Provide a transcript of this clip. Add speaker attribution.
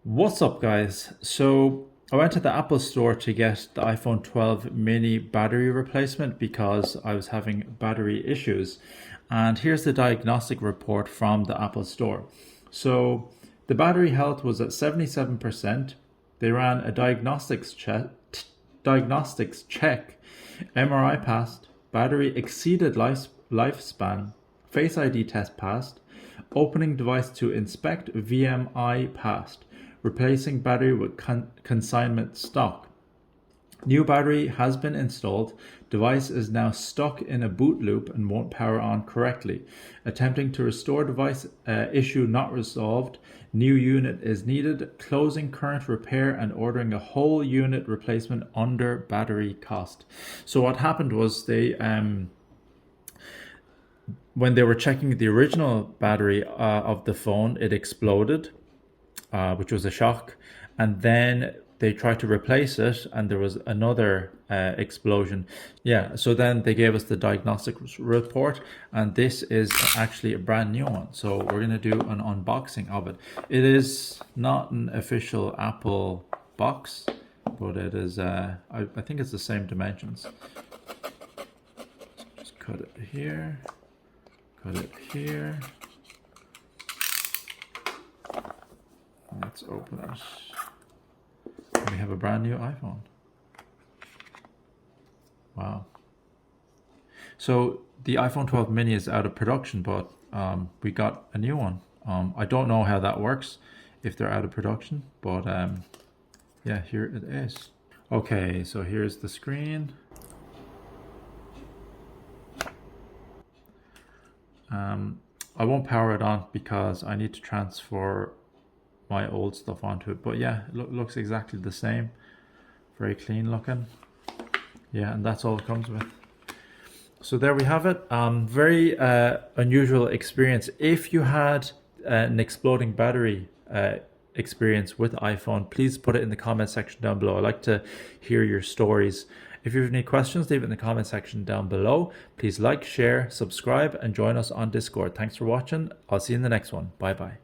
Speaker 1: What's up, guys? So I went to the Apple store to get the iPhone 12 mini battery replacement because I was having battery issues. And here's the diagnostic report from the Apple store. So the battery health was at 77%. They ran a diagnostics check. MRI passed. Battery exceeded lifespan. Face ID test passed. Opening device to inspect VMI passed. Replacing battery with consignment stock. New battery has been installed. Device is now stuck in a boot loop and won't power on correctly. Attempting to restore device, issue not resolved. New unit is needed. Closing current repair and ordering a whole unit replacement under battery cost. So what happened was when they were checking the original battery of the phone, it exploded, which was a shock. And then they tried to replace it and there was another explosion. Yeah, so then they gave us the diagnostic report, and this is actually a brand new one. So we're going to do an unboxing of it. It is not an official Apple box, but it is, I think it's the same dimensions. Just cut it here, cut it here. Let's open it. We have a brand new iPhone. Wow. So the iPhone 12 mini is out of production, but we got a new one. I don't know how that works if they're out of production, but yeah, here it is. Okay, so here's the screen. I won't power it on because I need to transfer my old stuff onto it, but yeah, it looks exactly the same. Very clean looking. Yeah, and that's all it comes with. So there we have it. Very unusual experience. If you had an exploding battery experience with iPhone, please put it in the comment section down below. I like to hear your stories. If you have any questions, leave it in the comment section down below. Please like, share, subscribe, and join us on Discord. Thanks for watching. I'll see you in the next one. Bye bye.